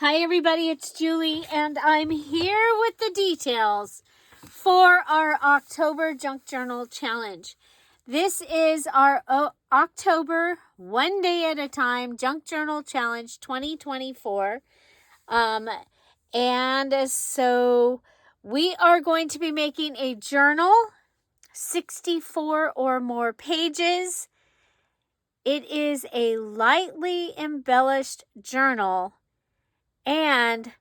Hi everybody, it's Julie and I'm here with the details for our October Junk Journal Challenge. This is our October One Day at a Time Junk Journal Challenge 2024. And so we are going to be making a journal, 64 or more pages. It is a lightly embellished journal. And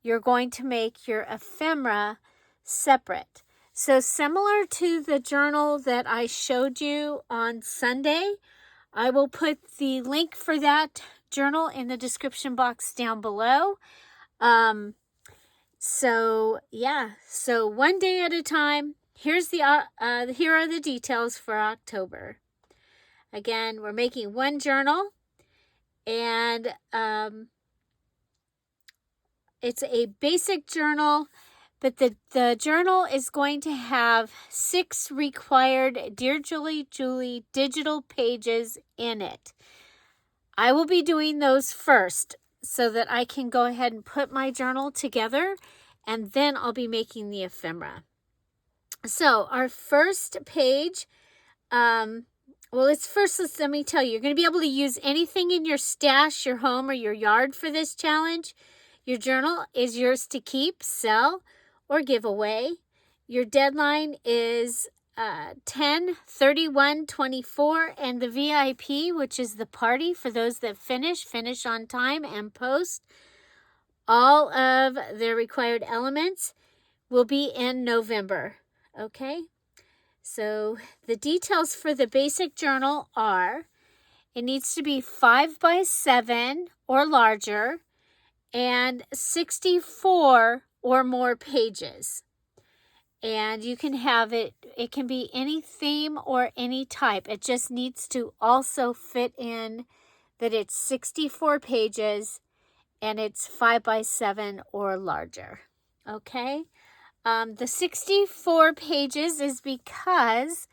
you're going to make your ephemera separate. So similar to the journal that I showed you on Sunday, I will put the link for that journal in the description box down below. So one day at a time. Here are the details for October. Again, we're making one journal, and it's a basic journal, but the journal is going to have 6 required Dear Julie Julie digital pages in it. I will be doing those first so that I can go ahead and put my journal together, and then I'll be making the ephemera. So our first page, let me tell you, you're going to be able to use anything in your stash, your home, or your yard for this challenge. Your journal is yours to keep, sell, or give away. Your deadline is 10/31/24, and the VIP, which is the party for those that finish on time and post all of the required elements, will be in November. Okay? So the details for the basic journal are, it needs to be 5 by 7 or larger, and 64 or more pages. And you can have it can be any theme or any type. It just needs to also fit in that it's 64 pages and it's 5 by 7 or larger. Okay? The 64 pages is because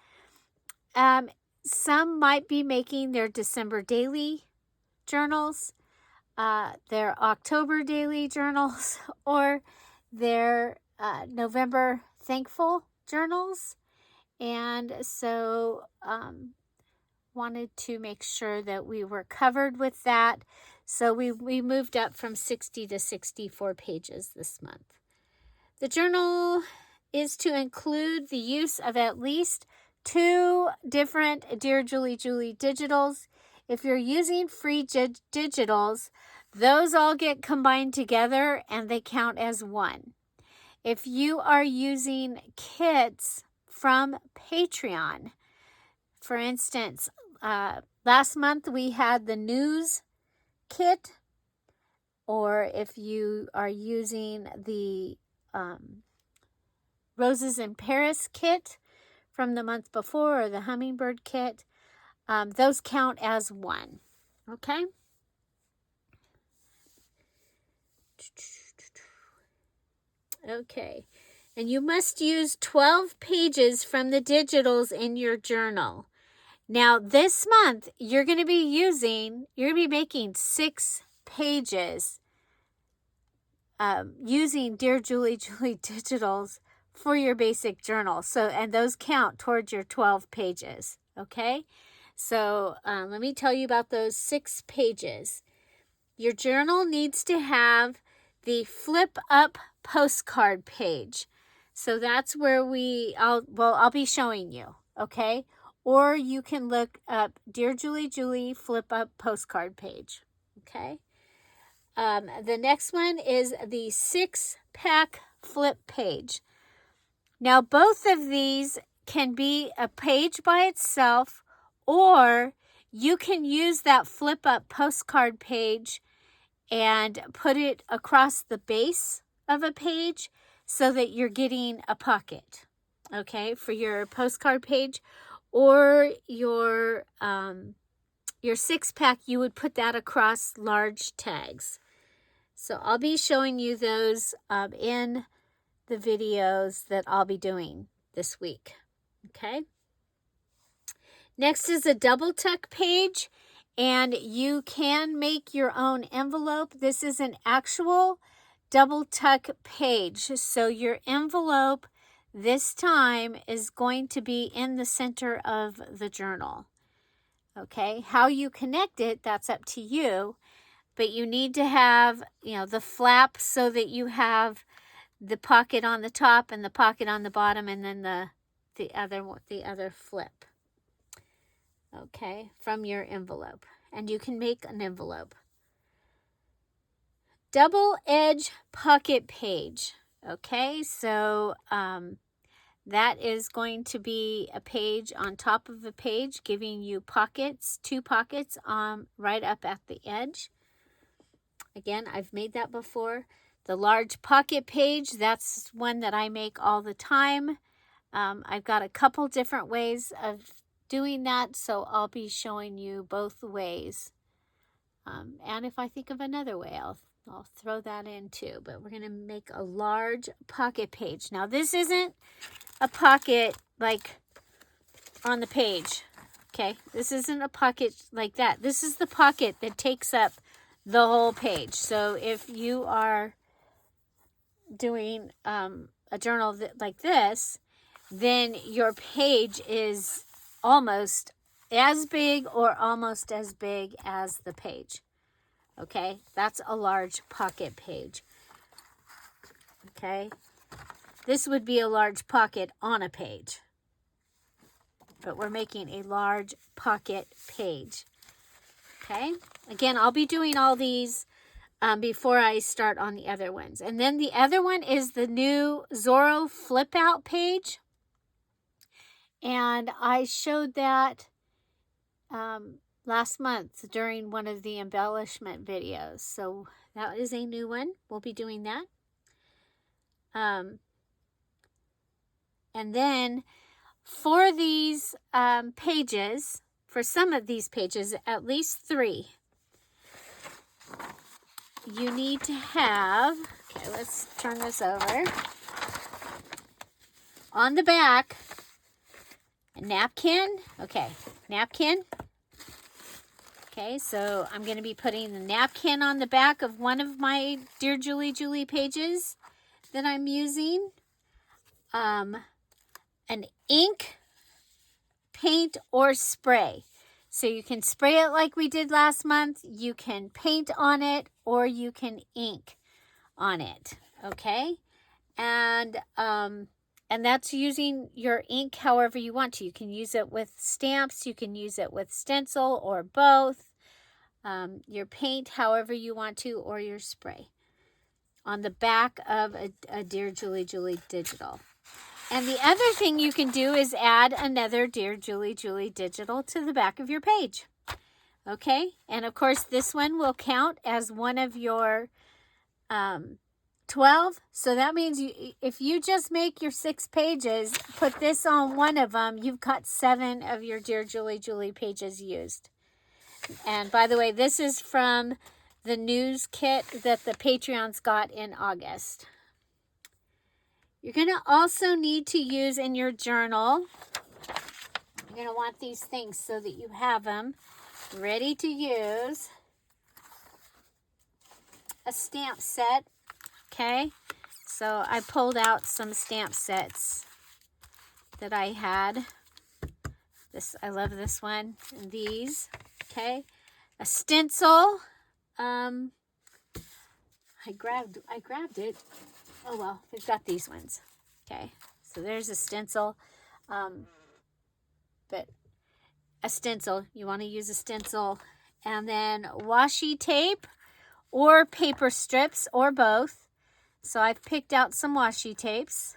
some might be making their December daily journals, their October daily journals, or their November thankful journals. And so wanted to make sure that we were covered with that. So we moved up from 60 to 64 pages this month. The journal is to include the use of at least 2 different Dear Julie Julie digitals. If you're using free digitals, those all get combined together and they count as one. If you are using kits from Patreon, for instance, last month we had the news kit, or if you are using the Roses in Paris kit from the month before, or the Hummingbird kit, those count as one. Okay? Okay. And you must use 12 pages from the digitals in your journal. Now, this month, you're going to be making 6 pages using Dear Julie Julie digitals for your basic journal. So, and those count towards your 12 pages. Okay? So, let me tell you about those 6 pages. Your journal needs to have the flip up postcard page. So that's where I'll be showing you, okay? Or you can look up Dear Julie Julie flip up postcard page, okay? The next one is the 6-pack flip page. Now, both of these can be a page by itself, or you can use that flip up postcard page and put it across the base of a page so that you're getting a pocket, okay, for your postcard page. Or your 6-pack, you would put that across large tags. So I'll be showing you those in the videos that I'll be doing this week, okay? Next is a double tuck page, And you can make your own envelope. This is an actual double tuck page. So your envelope this time is going to be in the center of the journal. Okay, how you connect it, that's up to you. But you need to have, the flap so that you have the pocket on the top and the pocket on the bottom, and then the other flip. Okay, from your envelope. And you can make an envelope. Double edge pocket page. Okay, so that is going to be a page on top of a page, giving you pockets, 2 pockets right up at the edge. Again, I've made that before. The large pocket page, that's one that I make all the time. I've got a couple different ways of doing that, so I'll be showing you both ways. And if I think of another way, I'll throw that in too. But we're going to make a large pocket page. Now, this isn't a pocket like on the page. Okay, this isn't a pocket like that. This is the pocket that takes up the whole page. So if you are doing a journal like this, then your page is almost as big or almost as big as the page. Okay, that's a large pocket page. Okay, this would be a large pocket on a page, but we're making a large pocket page. Okay, again, I'll be doing all these before I start on the other ones. And then the other one is the new Zorro flip out page. And I showed that last month during one of the embellishment videos. So that is a new one. We'll be doing that. And then for these pages, for some of these pages, at least 3, you need to have, okay, let's turn this over. On the back, a napkin. Okay, napkin. Okay, so I'm going to be putting the napkin on the back of one of my Dear Julie Julie pages that I'm using. An ink, paint, or spray. So you can spray it like we did last month. You can paint on it, or you can ink on it. Okay, and that's using your ink however you want to. You can use it with stamps, you can use it with stencil, or both. Your paint however you want to, or your spray. On the back of a Dear Julie Julie digital. And the other thing you can do is add another Dear Julie Julie digital to the back of your page. Okay, and of course this one will count as one of your 12. So that means if you just make your 6 pages, put this on one of them, you've got 7 of your Dear Julie Julie pages used. And by the way, this is from the news kit that the Patreons got in August. You're going to also need to use in your journal, you're going to want these things so that you have them ready to use. A stamp set. Okay, so I pulled out some stamp sets that I had. I love this one. And these. Okay, a stencil. I grabbed it. Oh well, we've got these ones. Okay, so there's a stencil. But a stencil, you want to use a stencil, and then washi tape or paper strips or both. So I've picked out some washi tapes.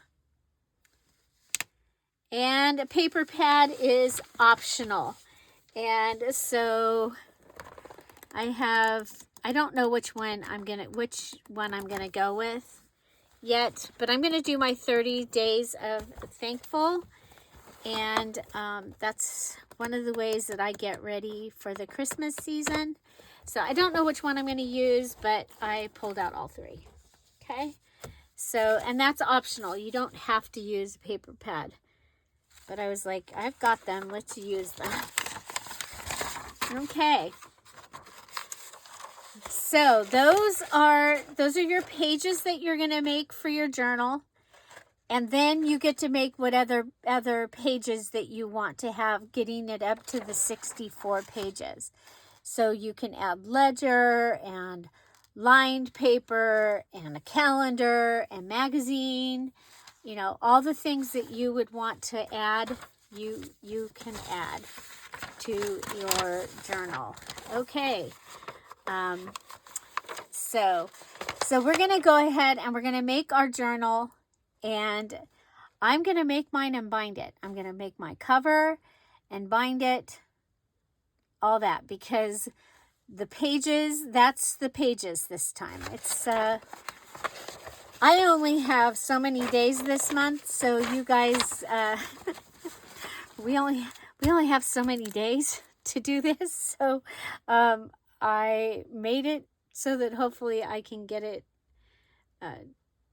And a paper pad is optional. And so I don't know which one I'm gonna go with yet, but I'm gonna do my 30 days of thankful. And that's one of the ways that I get ready for the Christmas season. So I don't know which one I'm going to use, but I pulled out all 3. Okay, so, and that's optional. You don't have to use a paper pad. But I was like, I've got them. Let's use them. Okay, So those are your pages that you're going to make for your journal. And then you get to make what other pages that you want to have, getting it up to the 64 pages. So you can add ledger and lined paper and a calendar and magazine. You know, all the things that you would want to add, you can add to your journal. Okay. So we're going to go ahead and we're going to make our journal, and I'm going to make mine and bind it. I'm going to make my cover and bind it, all that, because the pages, that's the pages this time. It's, I only have so many days this month, so you guys, we only have so many days to do this. So, I made it so that hopefully I can get it,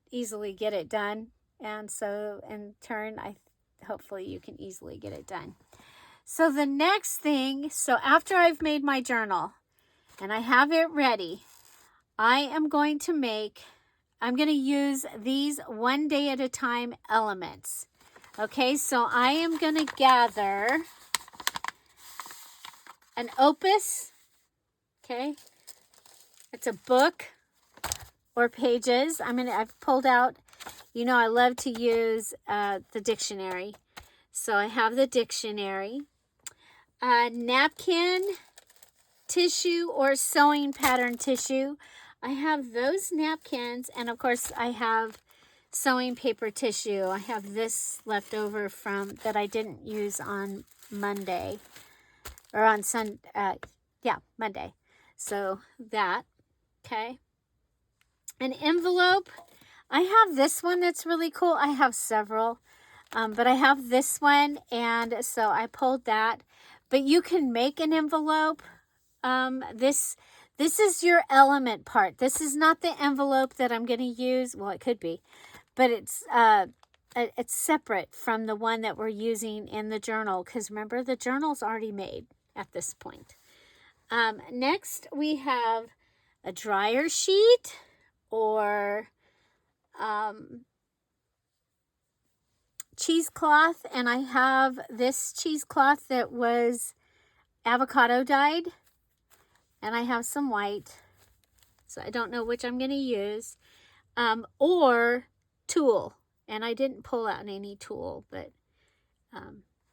easily get it done. And so in turn, hopefully you can easily get it done. So the next thing, so after I've made my journal and I have it ready, I'm going to use these 1 day at a time elements. Okay, so I am going to gather an opus. Okay, it's a book or pages. I've pulled out, you know, I love to use the dictionary. So I have the dictionary, napkin, tissue or sewing pattern tissue. I have those napkins, and of course I have sewing paper tissue. I have this left over from that I didn't use on Monday, or on Monday. So that, okay. An envelope. I have this one that's really cool. I have several, but I have this one, and so I pulled that. But you can make an envelope. This is your element part. This is not the envelope that I'm going to use. Well, it could be, but it's separate from the one that we're using in the journal, because remember, the journal's already made at this point. Next, we have a dryer sheet, or cheesecloth, and I have this cheesecloth that was avocado dyed, and I have some white, so I don't know which I'm going to use, or tulle, and I didn't pull out any tulle, but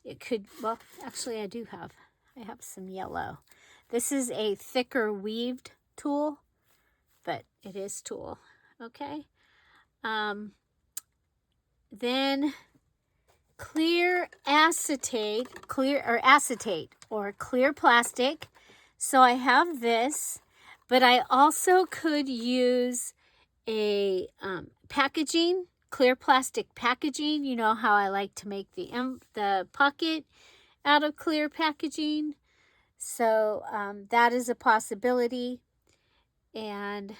it could, well, actually I have some yellow. This is a thicker weaved tulle, but it is tulle. Okay. Then clear acetate or clear plastic. So I have this, but I also could use a packaging, clear plastic packaging. You know how I like to make the pocket out of clear packaging. So that is a possibility. And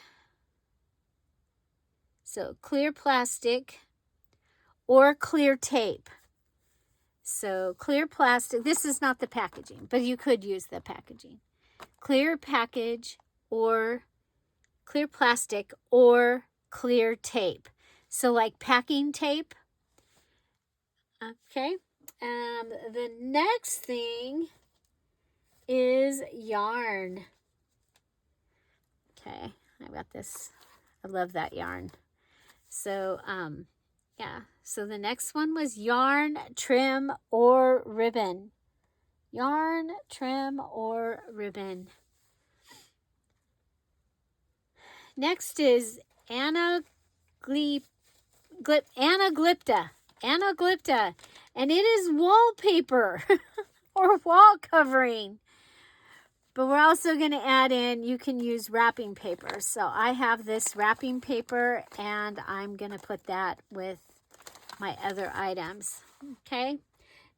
so clear plastic or clear tape. So clear plastic, this is not the packaging, but you could use the packaging. Clear package or clear plastic or clear tape. So like packing tape. Okay. The next thing is yarn. Okay, I've got this. I love that yarn. So, yeah. So the next one was yarn, trim, or ribbon. Yarn, trim, or ribbon. Next is anaglypta, and it is wallpaper or wall covering. But we're also going to add in, you can use wrapping paper. So I have this wrapping paper, and I'm going to put that with my other items. Okay.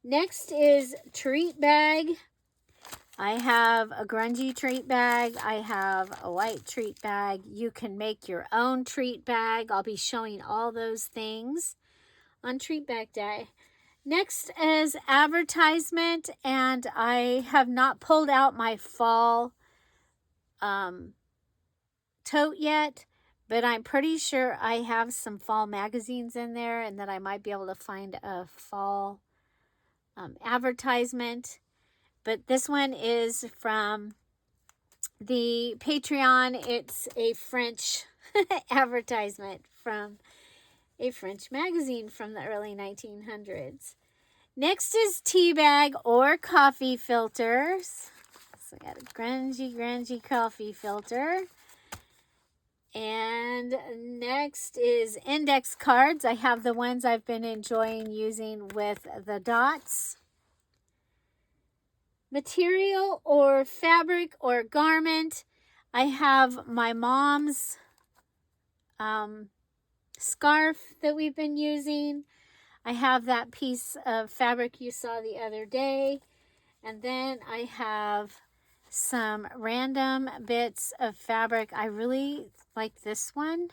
Next is treat bag. I have a grungy treat bag. I have a white treat bag. You can make your own treat bag. I'll be showing all those things on treat bag day. Next is advertisement, and I have not pulled out my fall, my fall advertisement. I have this one. This is a fall advertisement. This is not the packaging, but you could use the packaging. Clear plastic or clear tape. So like packing tape. Okay. Next is tote yet, but I'm pretty sure I have some fall magazines in there, and that I might be able to find a fall advertisement. But this one is from the Patreon. It's a French advertisement from a French magazine from the early 1900s. Next is tea bag or coffee filters. So I got a grungy coffee filter. And next is index cards. I have the ones I've been enjoying using with the dots. Material or fabric or garment. I have my mom's scarf that we've been using. I have that piece of fabric you saw the other day. And then I have some random bits of fabric. I really like this one.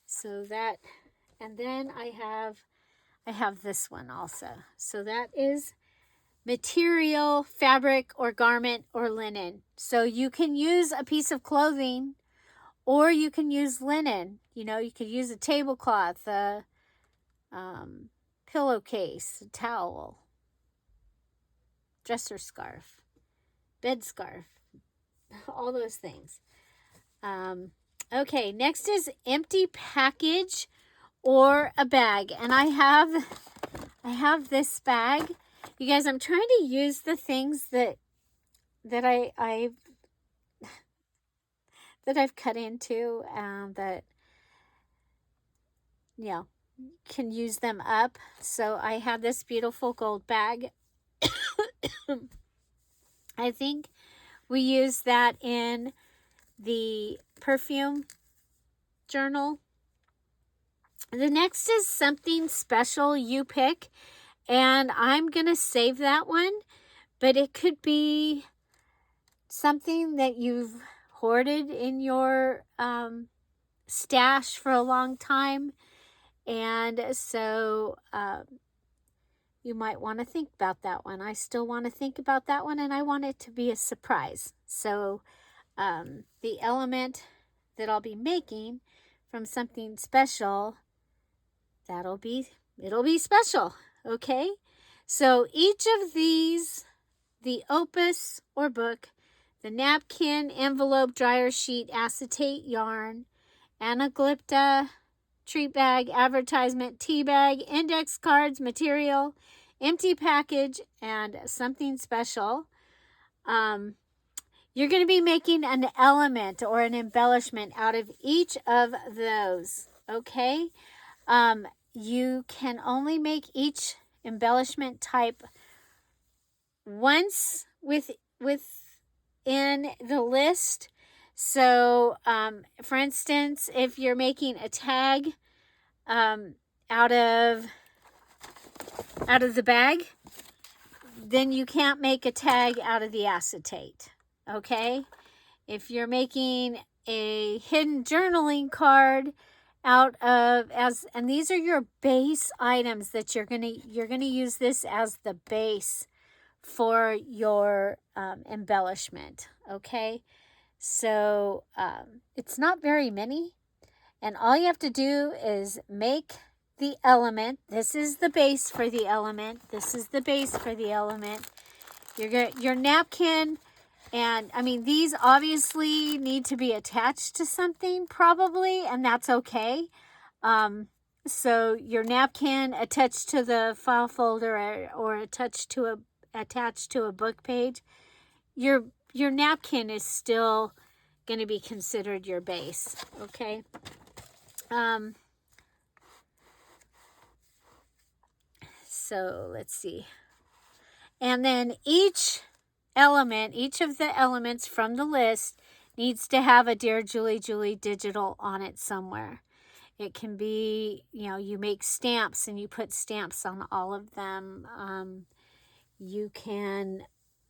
So that, and then I have this one also. So that is material, fabric, or garment, or linen. So you can use a piece of clothing, or you can use linen. You know, you could use a tablecloth, a pillowcase, a towel, dresser scarf, bed scarf, all those things. Okay, next is empty package or a bag. And I have this bag. You guys, I'm trying to use the things that I've cut into, that, you know, can use them up. So I have this beautiful gold bag. I think we use that in the perfume journal. The next is something special you pick, and I'm gonna save that one, but it could be something that you've hoarded in your stash for a long time, and so you might want to think about that one. I still want to think about that one, and I want it to be a surprise. So the element that I'll be making from something special, it'll be special. Okay, so each of these, the opus or book, the napkin, envelope, dryer sheet, acetate yarn, anaglypta, treat bag, advertisement, tea bag, index cards, material, empty package, and something special. You're going to be making an element or an embellishment out of each of those, okay? You can only make each embellishment type once within the list. So, for instance, if you're making a tag out of the bag, then you can't make a tag out of the acetate, okay? If you're making a hidden journaling card out of, and these are your base items that you're gonna use this as the base for your embellishment, okay? So it's not very many, and all you have to do is make the element. This is the base for the element. This is the base for the element. Your napkin, and I mean, these obviously need to be attached to something probably, and that's okay. So your napkin attached to the file folder, or attached to a book page, your napkin is still going to be considered your base, okay? So let's see. And then each of the elements from the list needs to have a Dear Julie Julie digital on it somewhere. It can be, you know, you make stamps and you put stamps on all of them. You can,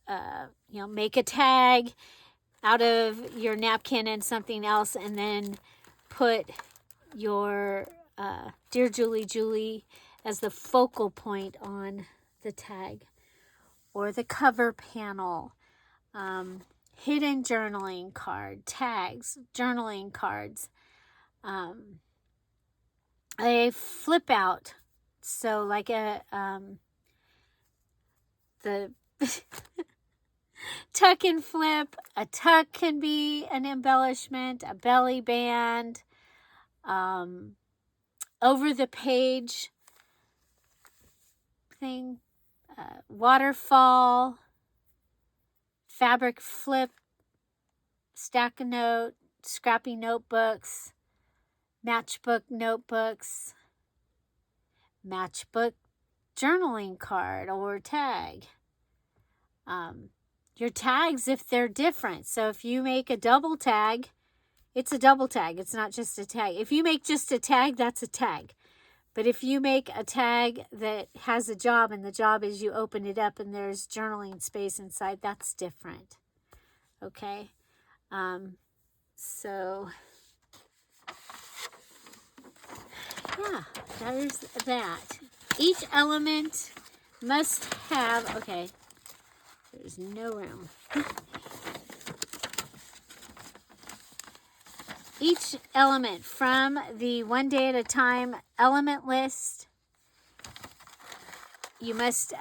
you know, make a tag out of your napkin and something else, and then put your Dear Julie Julie as the focal point on the tag or the cover panel. hidden journaling card, tags, journaling cards, a flip out. So like the tuck and flip. A tuck can be an embellishment, a belly band, over the page thing, waterfall, fabric flip, stack a note, scrappy notebooks, matchbook notebooks, matchbook journaling card or tag. Your tags, if they're different. So if you make a double tag, it's a double tag. It's not just a tag. If you make just a tag, that's a tag. But if you make a tag that has a job and the job is you open it up and there's journaling space inside, that's different. Okay? So, yeah, there's that. Each element must have, okay, there's no room. Each element from the One Day at a Time element list, you must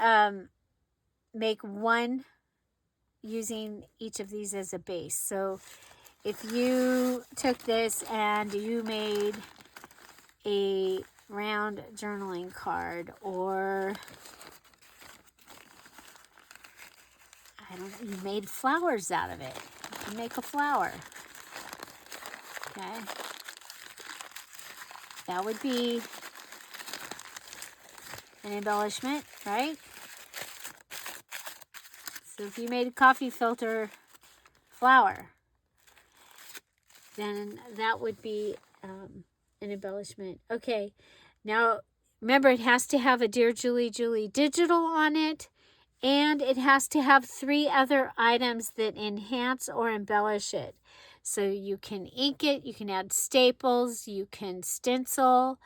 make one using each of these as a base. So if you took this and you made a round journaling card, or I don't know, you made flowers out of it. You can make a flower. Okay. That would be an embellishment, right? So if you made a coffee filter flower, then that would be an embellishment. Okay. Now, remember, it has to have a Dear Julie Julie digital on it, and it has to have 3 other items that enhance or embellish it. So you can ink it, you can add staples, you can stencil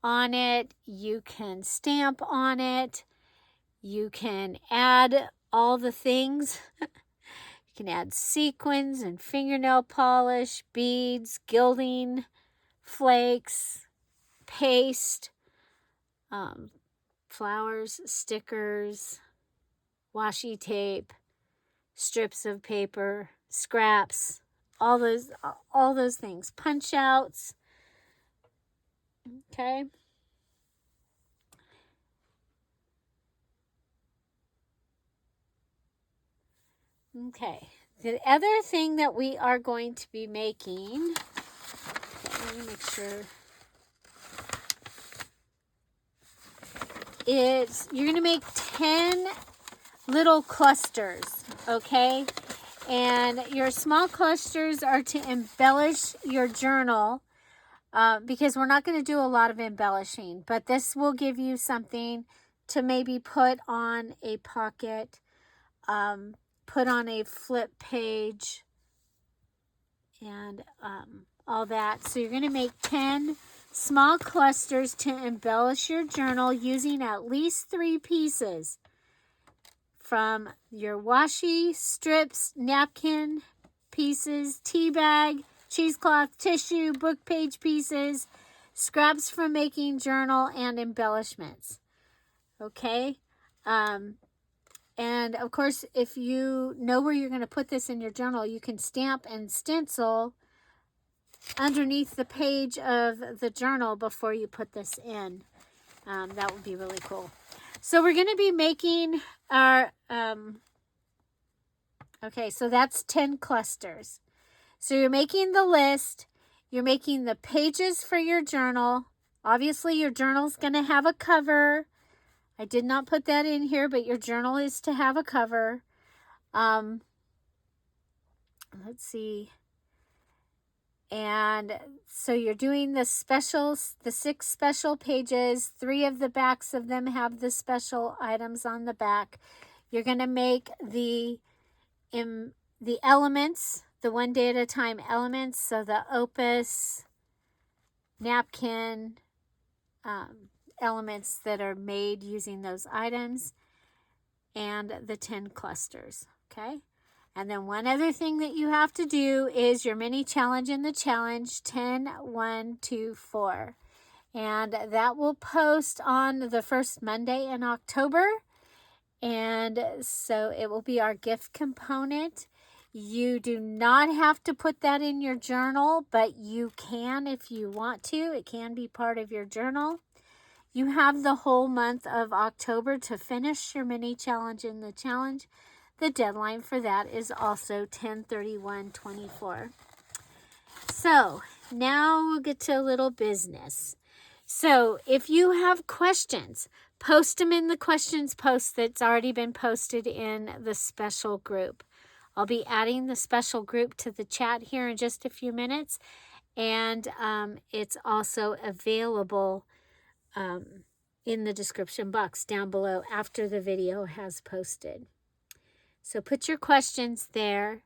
on it, you can stamp on it, you can add all the things. You can add sequins and fingernail polish, beads, gilding, flakes, paste, flowers, stickers, washi tape, strips of paper, scraps, all those things, punch outs. Okay. Okay. The other thing that we are going to be making, okay, let me make sure, is you're going to make 10 little clusters, okay? And your small clusters are to embellish your journal, because we're not going to do a lot of embellishing, but this will give you something to maybe put on a pocket, put on a flip page, and all that. So you're going to make 10 small clusters to embellish your journal using at least 3 pieces from your washi, strips, napkin pieces, tea bag, cheesecloth, tissue, book page pieces, scraps from making journal, and embellishments. Okay? And of course, if you know where you're going to put this in your journal, you can stamp and stencil underneath the page of the journal before you put this in. That would be really cool. So we're going to be making our, okay, so that's 10 clusters. So you're making the list, you're making the pages for your journal. Obviously, your journal's going to have a cover. I did not put that in here, but your journal is to have a cover. Let's see. And so you're doing the specials, the 6 special pages. 3 of the backs of them have the special items on the back. You're going to make the elements, the One Day at a Time elements. So the opus, napkin, elements that are made using those items, and the 10 clusters. Okay. And then one other thing that you have to do is your mini challenge in the challenge 10, 1, 2, 4. And that will post on the first Monday in October. And so it will be our gift component. You do not have to put that in your journal, but you can if you want to. It can be part of your journal. You have the whole month of October to finish your mini challenge in the challenge. The deadline for that is also 10/31/24. So now we'll get to a little business. So if you have questions, post them in the questions post that's already been posted in the special group. I'll be adding the special group to the chat here in just a few minutes. And it's also available in the description box down below after the video has posted. So put your questions there.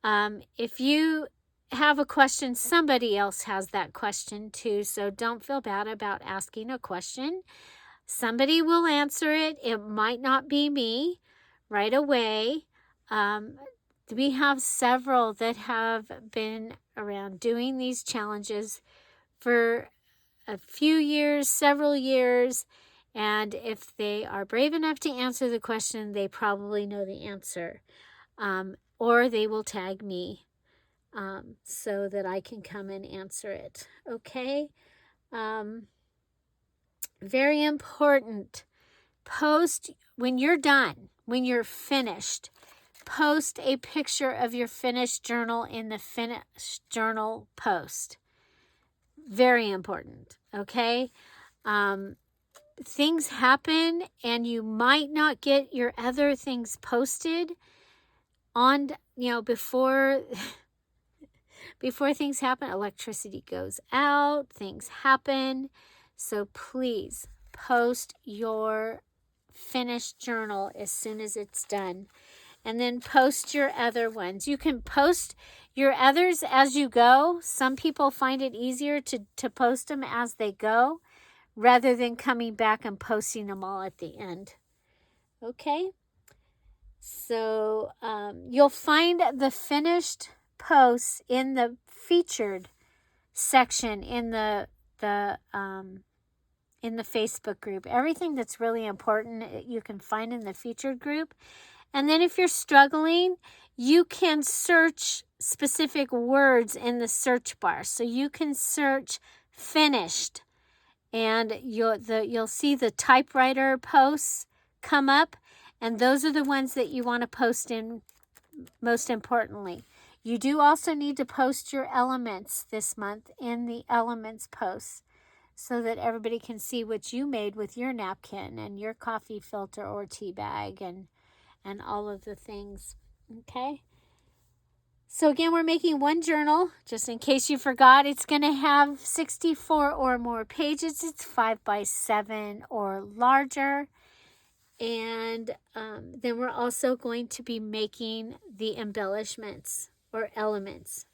If you have a question, somebody else has that question too. So don't feel bad about asking a question. Somebody will answer it. It might not be me right away. We have several that have been around doing these challenges for a few years, several years. And if they are brave enough to answer the question, they probably know the answer. Or they will tag me so that I can come and answer it. Okay? Very important. Post when you're done, when you're finished. Post a picture of your finished journal in the finished journal post. Very important. Okay? Things happen and you might not get your other things posted on, before things happen. Electricity goes out, things happen. So please post your finished journal as soon as it's done. And then post your other ones. You can post your others as you go. Some people find it easier to post them as they go, rather than coming back and posting them all at the end. Okay? So you'll find the finished posts in the featured section in the Facebook group. Everything that's really important you can find in the featured group. And then if you're struggling, you can search specific words in the search bar. So you can search finished, and you'll see the typewriter posts come up, and those are the ones that you want to post in most importantly. You do also need to post your elements this month in the elements posts so that everybody can see what you made with your napkin and your coffee filter or tea bag and all of the things. Okay? So again, we're making one journal, just in case you forgot. It's going to have 64 or more pages. It's 5 by 7 or larger. And then we're also going to be making the embellishments or elements.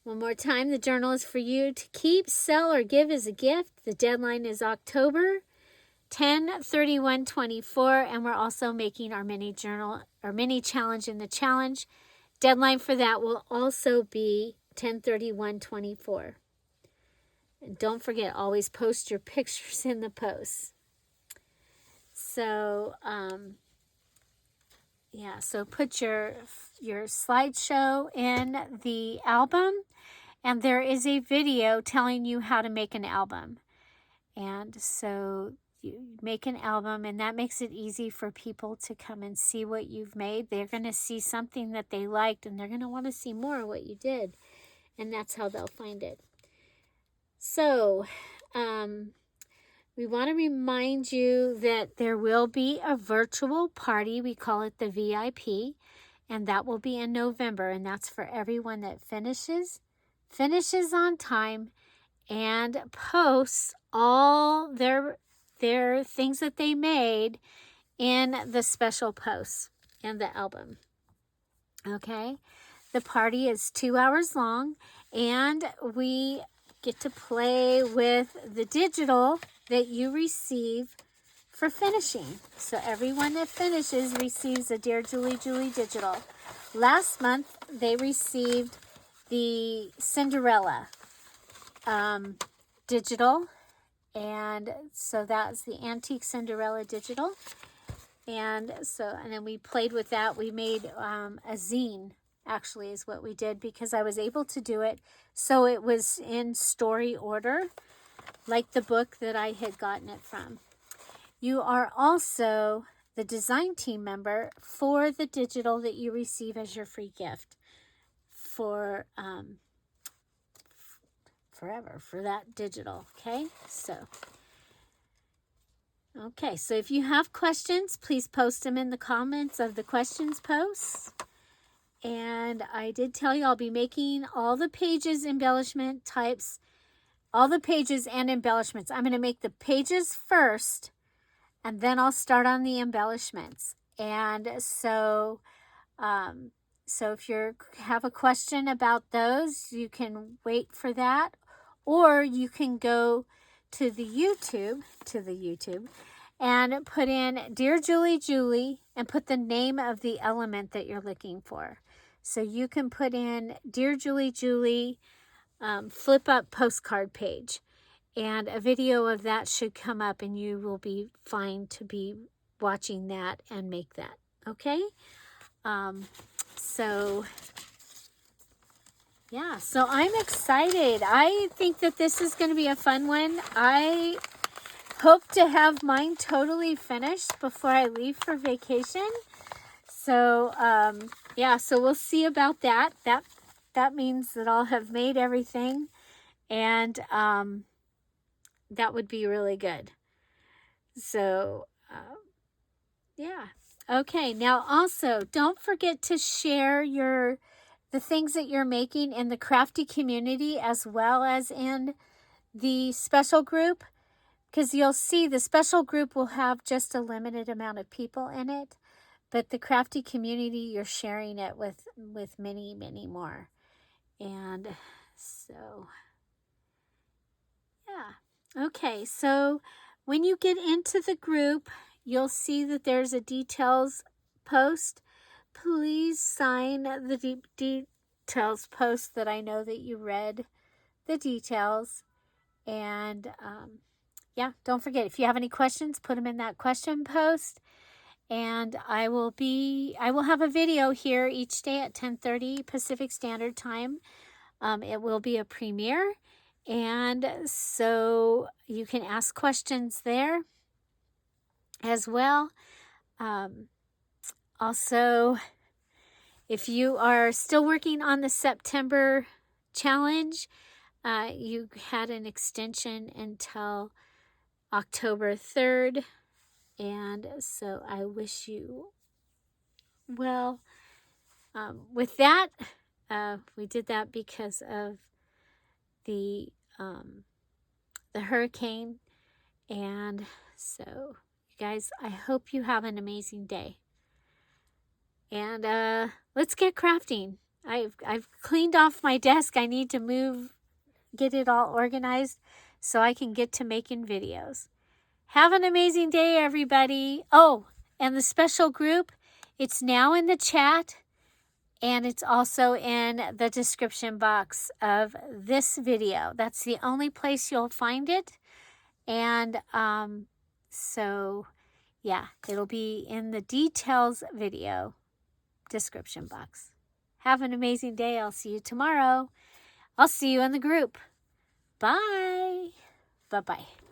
One more time, the journal is for you to keep, sell, or give as a gift. The deadline is October 10/31/24, and we're also making our mini journal, our mini challenge in the challenge. Deadline for that will also be 10/31/24. And don't forget, always post your pictures in the posts. So, so put your slideshow in the album, and there is a video telling you how to make an album. And so you make an album, and that makes it easy for people to come and see what you've made. They're going to see something that they liked, and they're going to want to see more of what you did, and that's how they'll find it. So we want to remind you that there will be a virtual party. We call it the VIP, and that will be in November, and that's for everyone that finishes on time and posts all their things that they made in the special posts in the album. Okay? The party is 2 hours long, and we get to play with the digital that you receive for finishing. So everyone that finishes receives a Dear Julie Julie digital. Last month, they received the Cinderella digital. And so that's the Antique Cinderella digital. And then we played with that. We made a zine, actually, is what we did, because I was able to do it so it was in story order, like the book that I had gotten it from. You are also the design team member for the digital that you receive as your free gift for forever, for that digital. Okay, so if you have questions, please post them in the comments of the questions posts. And I did tell you I'll be making all the pages embellishment types, all the pages and embellishments. I'm going to make the pages first, and then I'll start on the embellishments. And so if you have a question about those, you can wait for that, or you can go to the YouTube, and put in Dear Julie Julie and put the name of the element that you're looking for. So you can put in Dear Julie Julie flip up postcard page, and a video of that should come up, and you will be fine to be watching that and make that. Okay? Yeah, so I'm excited. I think that this is going to be a fun one. I hope to have mine totally finished before I leave for vacation. So, yeah, so we'll see about that. That means that I'll have made everything, and that would be really good. So, yeah. Okay, now also, don't forget to share the things that you're making in the crafty community as well as in the special group, because you'll see the special group will have just a limited amount of people in it, but the crafty community, you're sharing it with many, many more. And so, yeah. Okay, so when you get into the group, you'll see that there's a details post. Please sign the details post that I know that you read the details. And yeah, don't forget, if you have any questions, put them in that question post. And I will have a video here each day at 10:30 Pacific Standard Time. It will be a premiere, and so you can ask questions there as well. Also, if you are still working on the September challenge, you had an extension until October 3rd. And so I wish you well. With that, we did that because of the hurricane. And so, you guys, I hope you have an amazing day. And let's get crafting. I've cleaned off my desk. I need to get it all organized so I can get to making videos. Have an amazing day, everybody. Oh, and the special group, it's now in the chat, and it's also in the description box of this video. That's the only place you'll find it. And so, yeah, it'll be in the details video description box. Have an amazing day. I'll see you tomorrow. I'll see you in the group. Bye. Bye-bye.